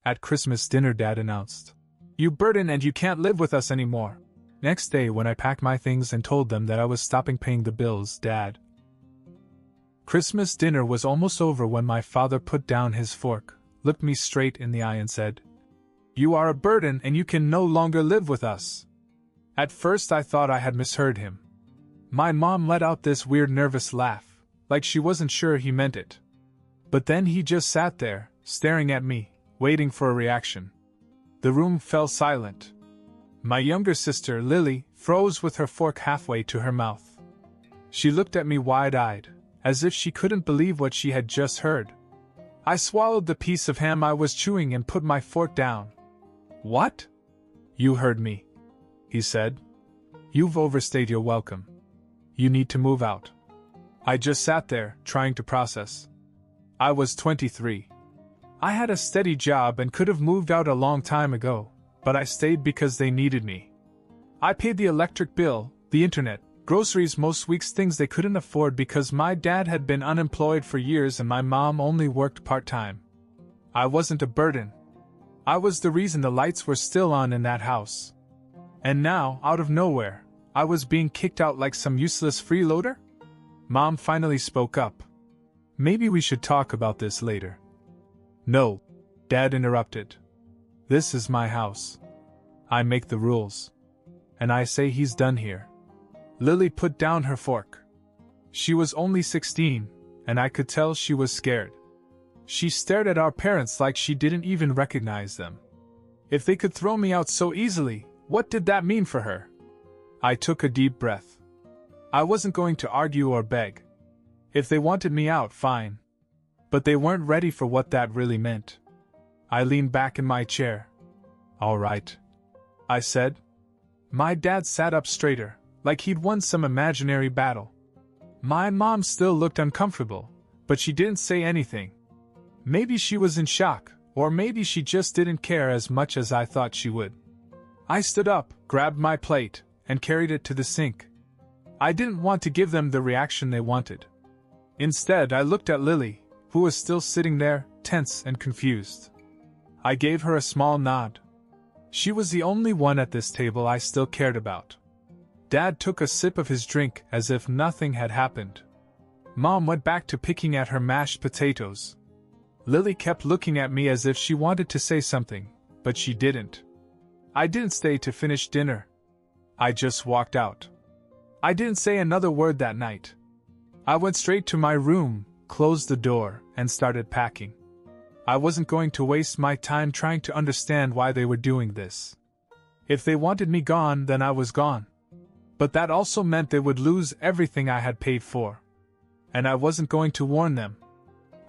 At Christmas dinner, Dad announced, "You burden and you can't live with us anymore." Next day, when I packed my things and told them that I was stopping paying the bills, Dad. Christmas dinner was almost over when my father put down his fork, looked me straight in the eye and said, "You are a burden and you can no longer live with us." At first I thought I had misheard him. My mom let out this weird nervous laugh, like she wasn't sure he meant it. But then he just sat there, staring at me, waiting for a reaction. The room fell silent. My younger sister, Lily, froze with her fork halfway to her mouth. She looked at me wide-eyed, as if she couldn't believe what she had just heard. I swallowed the piece of ham I was chewing and put my fork down. "What?" "You heard me," he said. "You've overstayed your welcome. You need to move out." I just sat there, trying to process. I was 23. I had a steady job and could have moved out a long time ago, but I stayed because they needed me. I paid the electric bill, the internet, groceries, most weeks, things they couldn't afford because my dad had been unemployed for years and my mom only worked part-time. I wasn't a burden. I was the reason the lights were still on in that house. And now, out of nowhere, I was being kicked out like some useless freeloader? Mom finally spoke up. "Maybe we should talk about this later." "No," Dad interrupted. "This is my house. I make the rules. And I say he's done here." Lily put down her fork. She was only 16, and I could tell she was scared. She stared at our parents like she didn't even recognize them. If they could throw me out so easily, what did that mean for her? I took a deep breath. I wasn't going to argue or beg. If they wanted me out, fine. But they weren't ready for what that really meant. I leaned back in my chair. "All right," I said. My dad sat up straighter, like he'd won some imaginary battle. My mom still looked uncomfortable, but she didn't say anything. Maybe she was in shock, or maybe she just didn't care as much as I thought she would. I stood up, grabbed my plate, and carried it to the sink. I didn't want to give them the reaction they wanted. Instead, I looked at Lily, who was still sitting there, tense and confused. I gave her a small nod. She was the only one at this table I still cared about. Dad took a sip of his drink as if nothing had happened. Mom went back to picking at her mashed potatoes. Lily kept looking at me as if she wanted to say something, but she didn't. I didn't stay to finish dinner. I just walked out. I didn't say another word that night. I went straight to my room, closed the door, and started packing. I wasn't going to waste my time trying to understand why they were doing this. If they wanted me gone, then I was gone. But that also meant they would lose everything I had paid for. And I wasn't going to warn them.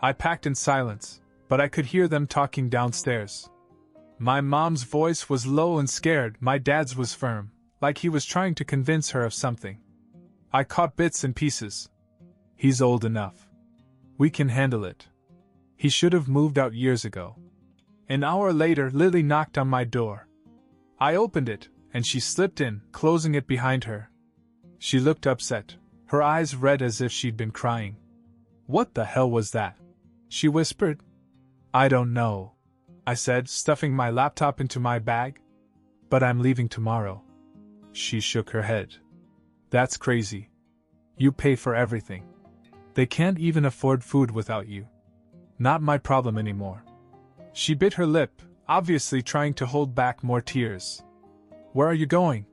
I packed in silence, but I could hear them talking downstairs. My mom's voice was low and scared, my dad's was firm, like he was trying to convince her of something. I caught bits and pieces. "He's old enough. We can handle it. He should have moved out years ago." An hour later, Lily knocked on my door. I opened it, and she slipped in, closing it behind her. She looked upset, her eyes red as if she'd been crying. "What the hell was that?" she whispered. "I don't know," I said, stuffing my laptop into my bag. "But I'm leaving tomorrow." She shook her head. "That's crazy. You pay for everything. They can't even afford food without you. Not my problem anymore." She bit her lip, obviously trying to hold back more tears. "Where are you going?"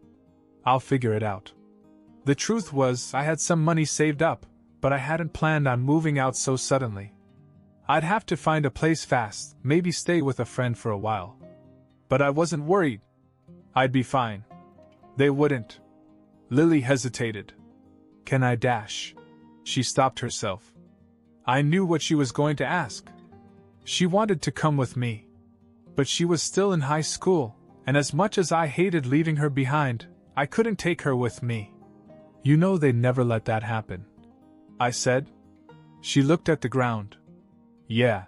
"I'll figure it out." The truth was, I had some money saved up, but I hadn't planned on moving out so suddenly. I'd have to find a place fast, maybe stay with a friend for a while. But I wasn't worried. I'd be fine. They wouldn't. Lily hesitated. "Can I dash?" She stopped herself. I knew what she was going to ask. She wanted to come with me. But she was still in high school, and as much as I hated leaving her behind, I couldn't take her with me. "You know they'd never let that happen," I said. She looked at the ground. "Yeah."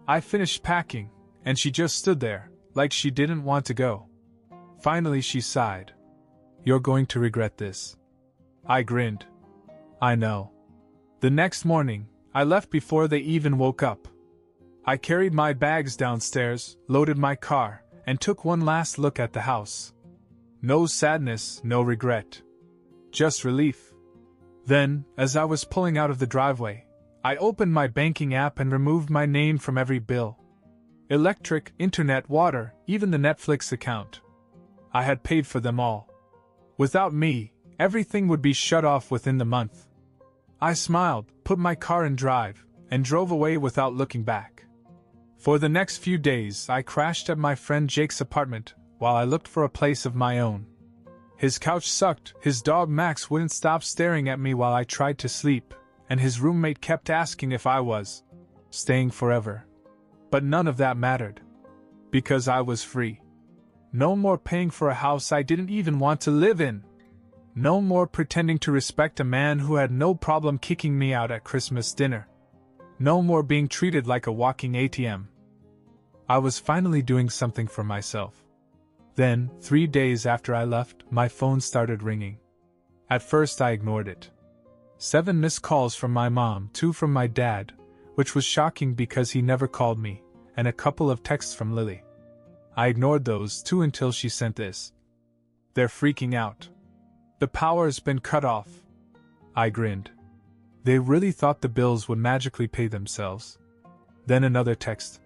I finished packing, and she just stood there, like she didn't want to go. Finally she sighed. "You're going to regret this." I grinned. "I know." The next morning, I left before they even woke up. I carried my bags downstairs, loaded my car, and took one last look at the house. No sadness, no regret. Just relief. Then, as I was pulling out of the driveway, I opened my banking app and removed my name from every bill. Electric, internet, water, even the Netflix account. I had paid for them all. Without me, everything would be shut off within the month. I smiled, put my car in drive, and drove away without looking back. For the next few days, I crashed at my friend Jake's apartment while I looked for a place of my own. His couch sucked, his dog Max wouldn't stop staring at me while I tried to sleep, and his roommate kept asking if I was staying forever. But none of that mattered. Because I was free. No more paying for a house I didn't even want to live in. No more pretending to respect a man who had no problem kicking me out at Christmas dinner. No more being treated like a walking ATM. I was finally doing something for myself. Then, 3 days after I left, my phone started ringing. At first I ignored it. 7 missed calls from my mom, 2 from my dad, which was shocking because he never called me, and a couple of texts from Lily. I ignored those 2 until she sent this. "They're freaking out. The power's been cut off." I grinned. They really thought the bills would magically pay themselves. Then another text.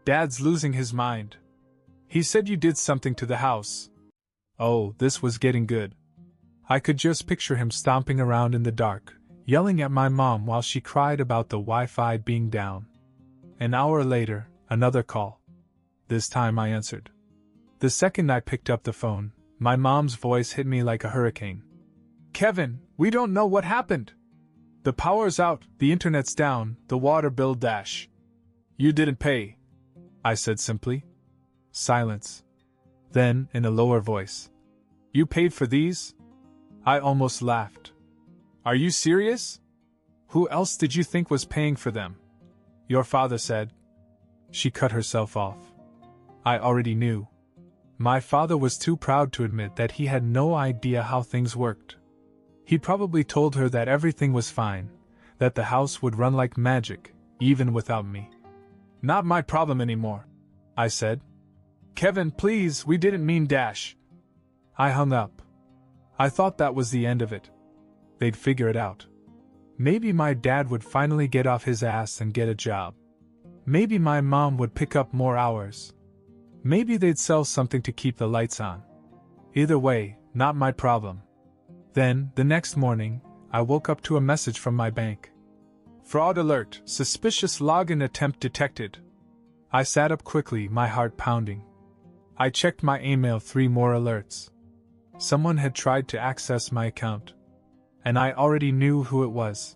"Dad's losing his mind. He said you did something to the house." Oh, this was getting good. I could just picture him stomping around in the dark, yelling at my mom while she cried about the Wi-Fi being down. An hour later, another call. This time I answered. The second I picked up the phone, my mom's voice hit me like a hurricane. "Kevin, we don't know what happened. The power's out, the internet's down, the water bill dash. You didn't pay," I said simply. Silence. Then, in a lower voice. "You paid for these?" I almost laughed. "Are you serious? Who else did you think was paying for them?" "Your father said." She cut herself off. I already knew. My father was too proud to admit that he had no idea how things worked. He probably told her that everything was fine, that the house would run like magic, even without me. "Not my problem anymore," I said. "Kevin, please, we didn't mean dash." I hung up. I thought that was the end of it. They'd figure it out. Maybe my dad would finally get off his ass and get a job. Maybe my mom would pick up more hours. Maybe they'd sell something to keep the lights on. Either way, not my problem. Then, the next morning, I woke up to a message from my bank. "Fraud alert, suspicious login attempt detected." I sat up quickly, my heart pounding. I checked my email, 3 more alerts. Someone had tried to access my account. And I already knew who it was.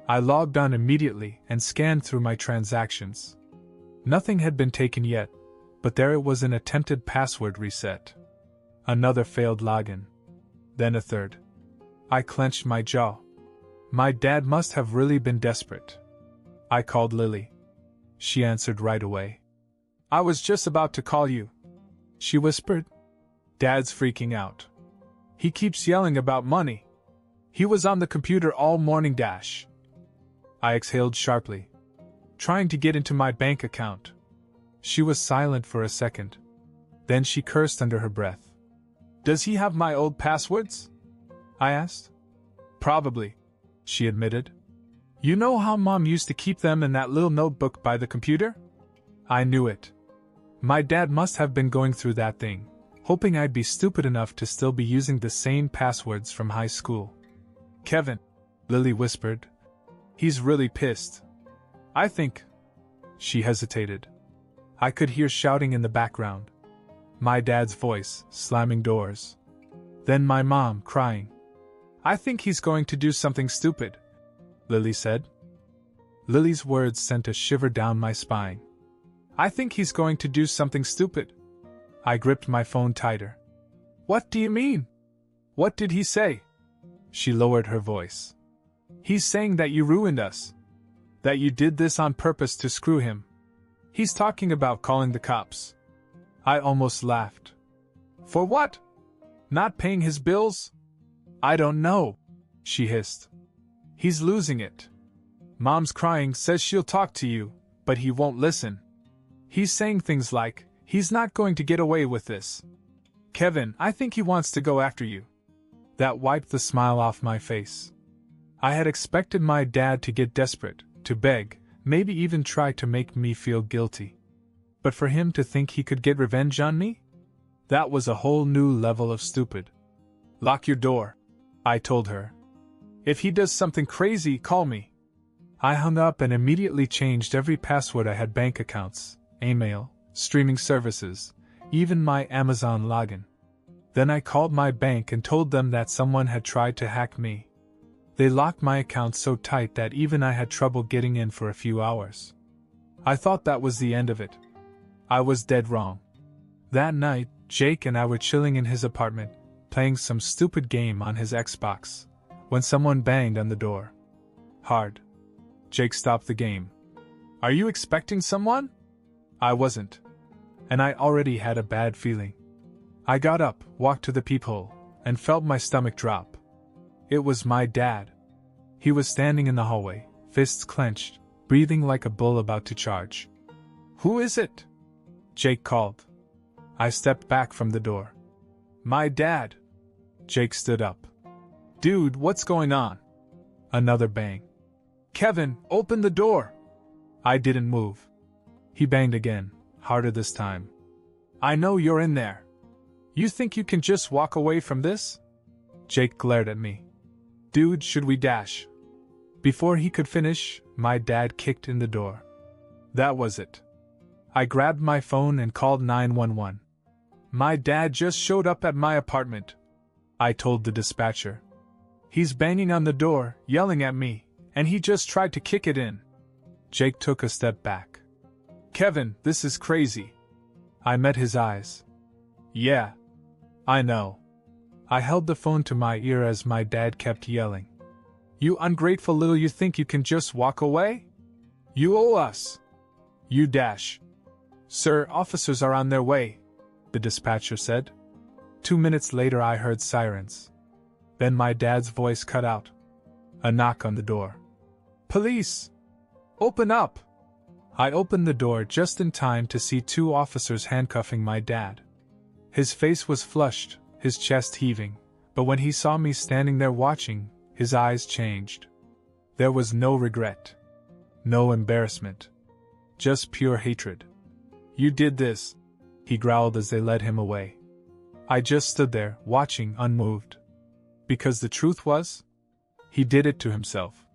I logged on immediately and scanned through my transactions. Nothing had been taken yet, but there it was, an attempted password reset. Another failed login. Then a third. I clenched my jaw. My dad must have really been desperate. I called Lily. She answered right away. "I was just about to call you," she whispered. "Dad's freaking out. He keeps yelling about money. He was on the computer all morning dash." I exhaled sharply, trying to get into my bank account. She was silent for a second. Then she cursed under her breath. "Does he have my old passwords?" I asked. "Probably," she admitted. "You know how Mom used to keep them in that little notebook by the computer?" I knew it. My dad must have been going through that thing, hoping I'd be stupid enough to still be using the same passwords from high school. "Kevin," Lily whispered. "He's really pissed. I think..." She hesitated. I could hear shouting in the background. My dad's voice, slamming doors. Then my mom, crying. "I think he's going to do something stupid," Lily said. Lily's words sent a shiver down my spine. "I think he's going to do something stupid." I gripped my phone tighter. "What do you mean? What did he say?" She lowered her voice. "He's saying that you ruined us. That you did this on purpose to screw him. He's talking about calling the cops." I almost laughed. "For what? Not paying his bills?" "I don't know," she hissed. "He's losing it. Mom's crying, says she'll talk to you, but he won't listen. He's saying things like, he's not going to get away with this. Kevin, I think he wants to go after you. That wiped the smile off my face. I had expected my dad to get desperate, to beg, maybe even try to make me feel guilty. But for him to think he could get revenge on me? That was a whole new level of stupid. Lock your door, I told her. If he does something crazy, call me. I hung up and immediately changed every password I had: bank accounts, email, streaming services, even my Amazon login. Then I called my bank and told them that someone had tried to hack me. They locked my account so tight that even I had trouble getting in for a few hours. I thought that was the end of it. I was dead wrong. That night, Jake and I were chilling in his apartment, playing some stupid game on his Xbox, when someone banged on the door. Hard. Jake stopped the game. Are you expecting someone? I wasn't. And I already had a bad feeling. I got up, walked to the peephole, and felt my stomach drop. It was my dad. He was standing in the hallway, fists clenched, breathing like a bull about to charge. Who is it? Jake called. I stepped back from the door. My dad. Jake stood up. Dude, what's going on? Another bang. Kevin, open the door. I didn't move. He banged again, harder this time. I know you're in there. You think you can just walk away from this? Jake glared at me. Dude, should we dash? Before he could finish, my dad kicked in the door. That was it. I grabbed my phone and called 911. My dad just showed up at my apartment, I told the dispatcher. He's banging on the door, yelling at me, and he just tried to kick it in. Jake took a step back. Kevin, this is crazy. I met his eyes. Yeah, I know. I held the phone to my ear as my dad kept yelling. You ungrateful little, you think you can just walk away? You owe us. You dash. Sir, officers are on their way, the dispatcher said. 2 minutes later I heard sirens. Then my dad's voice cut out. A knock on the door. Police! Open up! I opened the door just in time to see 2 officers handcuffing my dad. His face was flushed, his chest heaving, but when he saw me standing there watching, his eyes changed. There was no regret. No embarrassment. Just pure hatred. You did this, he growled as they led him away. I just stood there, watching, unmoved. Because the truth was, he did it to himself.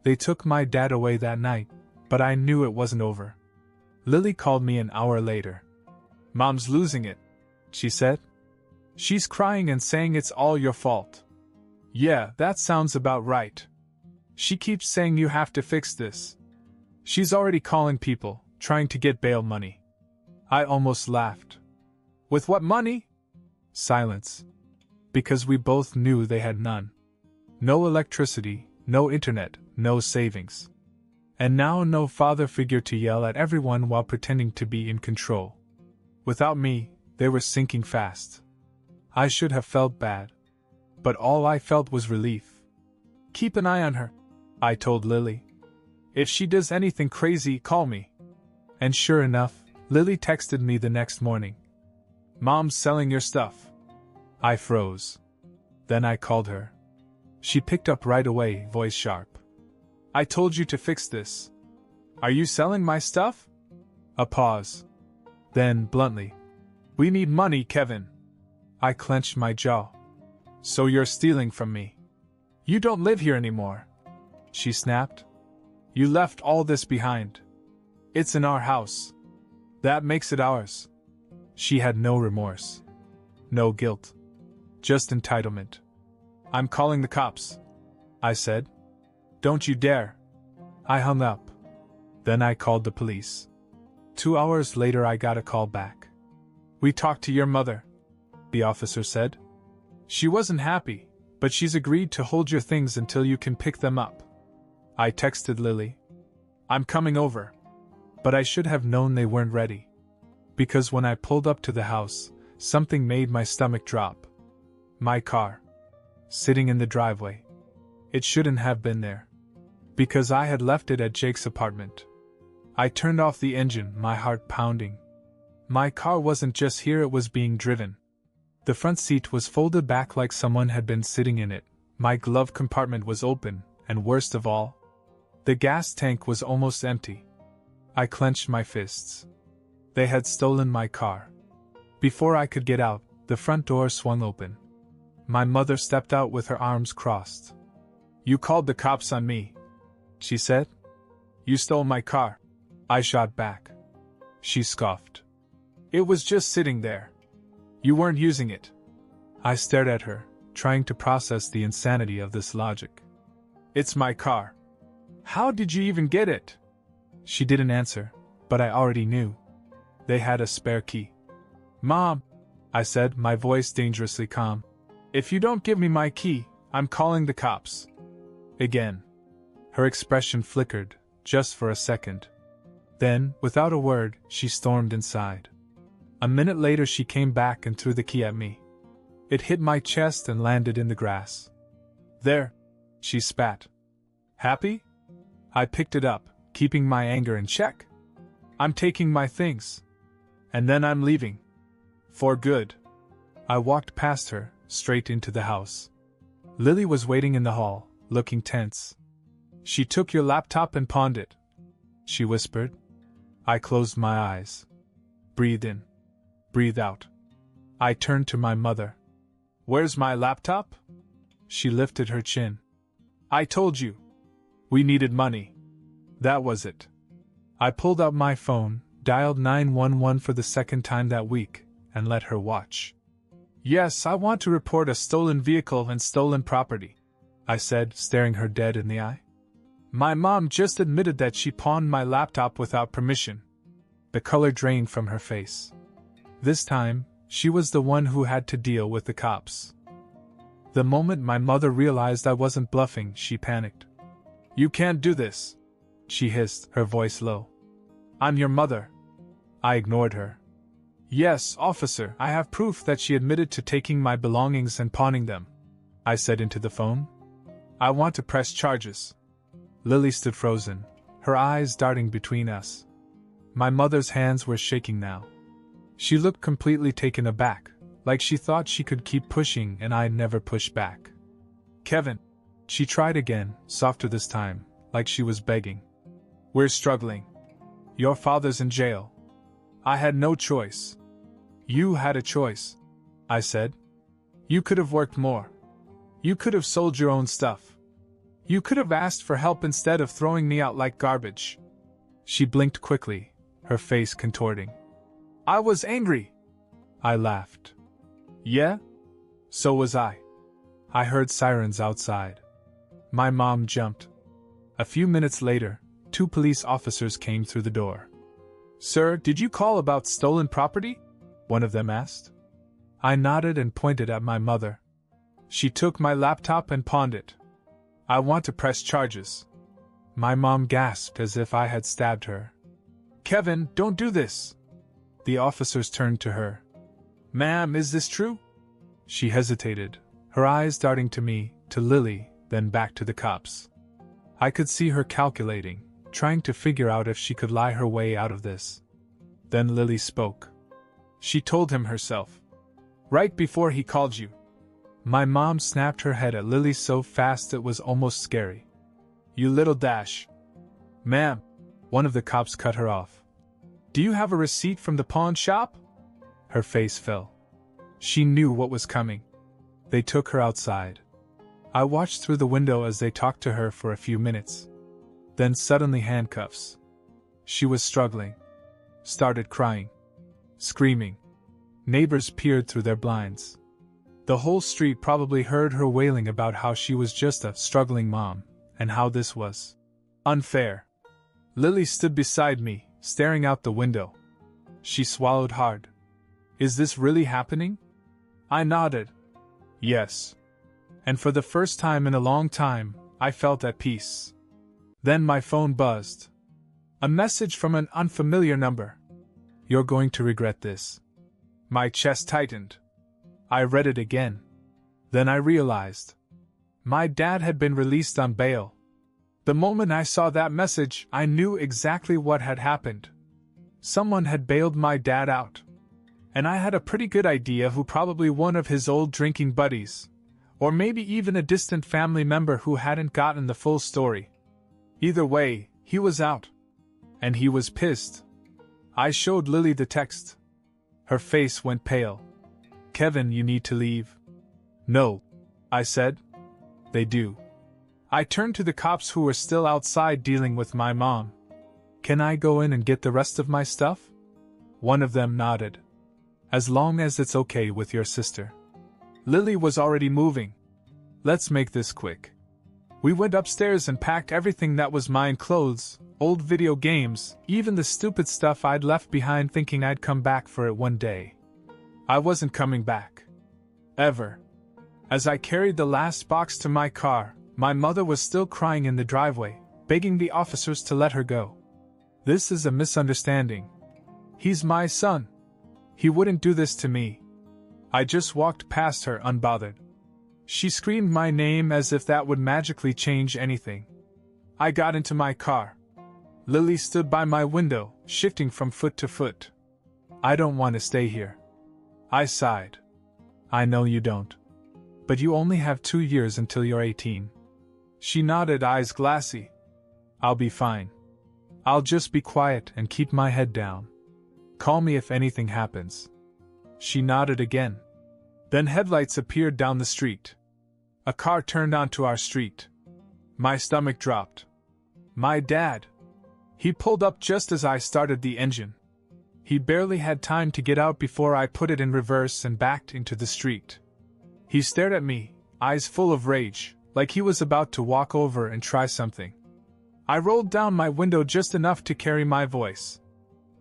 They took my dad away that night, but I knew it wasn't over. Lily called me an hour later. Mom's losing it, she said. She's crying and saying it's all your fault. Yeah, that sounds about right. She keeps saying you have to fix this. She's already calling people, trying to get bail money. I almost laughed. With what money? Silence. Because we both knew they had none. No electricity, no internet, no savings. And now no father figure to yell at everyone while pretending to be in control. Without me, they were sinking fast. I should have felt bad. But all I felt was relief. Keep an eye on her, I told Lily. If she does anything crazy, call me. And sure enough, Lily texted me the next morning. Mom's selling your stuff. I froze. Then I called her. She picked up right away, voice sharp. I told you to fix this. Are you selling my stuff? A pause. Then, bluntly. We need money, Kevin. I clenched my jaw. So you're stealing from me. You don't live here anymore. She snapped. You left all this behind. It's in our house. That makes it ours. She had no remorse. No guilt. Just entitlement. I'm calling the cops, I said. Don't you dare. I hung up. Then I called the police. 2 hours later I got a call back. We talked to your mother, the officer said. She wasn't happy, but she's agreed to hold your things until you can pick them up. I texted Lily. I'm coming over. But I should have known they weren't ready. Because when I pulled up to the house, something made my stomach drop. My car. Sitting in the driveway. It shouldn't have been there. Because I had left it at Jake's apartment. I turned off the engine, my heart pounding. My car wasn't just here, it was being driven. The front seat was folded back like someone had been sitting in it, my glove compartment was open, and worst of all, the gas tank was almost empty. I clenched my fists. They had stolen my car. Before I could get out, the front door swung open. My mother stepped out with her arms crossed. "You called the cops on me," she said. "You stole my car." I shot back. She scoffed. "It was just sitting there. You weren't using it." I stared at her, trying to process the insanity of this logic. "It's my car. How did you even get it?" She didn't answer, but I already knew. They had a spare key. "Mom," I said, my voice dangerously calm, "if you don't give me my key, I'm calling the cops." Again. Her expression flickered, just for a second. Then, without a word, she stormed inside. A minute later she came back and threw the key at me. It hit my chest and landed in the grass. "There," she spat. "Happy?" I picked it up, keeping my anger in check. "I'm taking my things. And then I'm leaving. For good." I walked past her, straight into the house. Lily was waiting in the hall, looking tense. "She took your laptop and pawned it," she whispered. I closed my eyes. Breathe in. Breathe out. I turned to my mother. "Where's my laptop?" She lifted her chin. "I told you. We needed money. That was it." I pulled out my phone, dialed 911 for the second time that week, and let her watch. "Yes, I want to report a stolen vehicle and stolen property," I said, staring her dead in the eye. "My mom just admitted that she pawned my laptop without permission." The color drained from her face. This time, she was the one who had to deal with the cops. The moment my mother realized I wasn't bluffing, she panicked. "You can't do this," she hissed, her voice low. "I'm your mother." I ignored her. "Yes, officer, I have proof that she admitted to taking my belongings and pawning them," I said into the phone. "I want to press charges." Lily stood frozen, her eyes darting between us. My mother's hands were shaking now. She looked completely taken aback, like she thought she could keep pushing and I'd never push back. "Kevin," she tried again, softer this time, like she was begging. "We're struggling. Your father's in jail. I had no choice." "You had a choice," I said. "You could have worked more. You could have sold your own stuff. You could have asked for help instead of throwing me out like garbage." She blinked quickly, her face contorting. "I was angry." I laughed. "Yeah? So was I." I heard sirens outside. My mom jumped. A few minutes later, 2 police officers came through the door. "Sir, did you call about stolen property?" one of them asked. I nodded and pointed at my mother. "She took my laptop and pawned it. I want to press charges." My mom gasped as if I had stabbed her. "Kevin, don't do this." The officers turned to her. "Ma'am, is this true?" She hesitated, her eyes darting to me, to Lily, then back to the cops. I could see her calculating, trying to figure out if she could lie her way out of this. Then Lily spoke. "She told him herself. Right before he called you." My mom snapped her head at Lily so fast it was almost scary. "You little dash." "Ma'am," one of the cops cut her off. "Do you have a receipt from the pawn shop?" Her face fell. She knew what was coming. They took her outside. I watched through the window as they talked to her for a few minutes. Then suddenly handcuffs. She was struggling. Started crying. Screaming. Neighbors peered through their blinds. The whole street probably heard her wailing about how she was just a struggling mom, and how this was unfair. Lily stood beside me, staring out the window. She swallowed hard. "Is this really happening?" I nodded. "Yes." And for the first time in a long time, I felt at peace. Then my phone buzzed. A message from an unfamiliar number. "You're going to regret this." My chest tightened. I read it again. Then I realized. My dad had been released on bail. The moment I saw that message, I knew exactly what had happened. Someone had bailed my dad out. And I had a pretty good idea who, probably one of his old drinking buddies. Or maybe even a distant family member who hadn't gotten the full story. Either way, he was out. And he was pissed. I showed Lily the text. Her face went pale. "Kevin, you need to leave." "No," I said. "They do." I turned to the cops who were still outside dealing with my mom. "Can I go in and get the rest of my stuff?" One of them nodded. "As long as it's okay with your sister." Lily was already moving. "Let's make this quick." We went upstairs and packed everything that was mine: clothes, old video games, even the stupid stuff I'd left behind thinking I'd come back for it one day. I wasn't coming back. Ever. As I carried the last box to my car, my mother was still crying in the driveway, begging the officers to let her go. "This is a misunderstanding. He's my son. He wouldn't do this to me." I just walked past her unbothered. She screamed my name as if that would magically change anything. I got into my car. Lily stood by my window, shifting from foot to foot. "I don't want to stay here." I sighed. "I know you don't. But you only have 2 years until you're 18. She nodded, eyes glassy. "I'll be fine. I'll just be quiet and keep my head down. Call me if anything happens." She nodded again. Then headlights appeared down the street. A car turned onto our street. My stomach dropped. My dad. He pulled up just as I started the engine. He barely had time to get out before I put it in reverse and backed into the street. He stared at me, eyes full of rage, like he was about to walk over and try something. I rolled down my window just enough to carry my voice.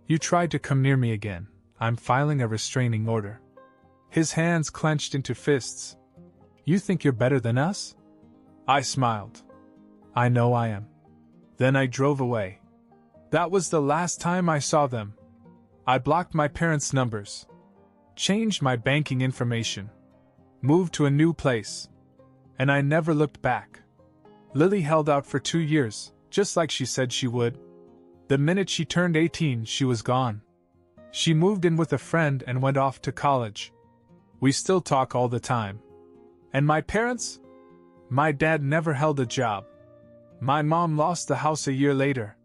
"You tried to come near me again. I'm filing a restraining order." His hands clenched into fists. "You think you're better than us?" I smiled. "I know I am." Then I drove away. That was the last time I saw them. I blocked my parents' numbers. Changed my banking information. Moved to a new place. And I never looked back. Lily held out for 2 years, just like she said she would. The minute she turned 18, she was gone. She moved in with a friend and went off to college. We still talk all the time. And my parents? My dad never held a job. My mom lost the house a year later.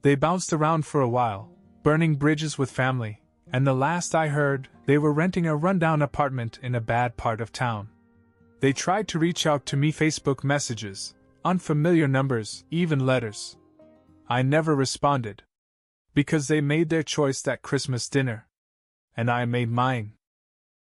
They bounced around for a while, burning bridges with family, and the last I heard, they were renting a rundown apartment in a bad part of town. They tried to reach out to me: Facebook messages, unfamiliar numbers, even letters. I never responded. Because they made their choice that Christmas dinner. And I made mine.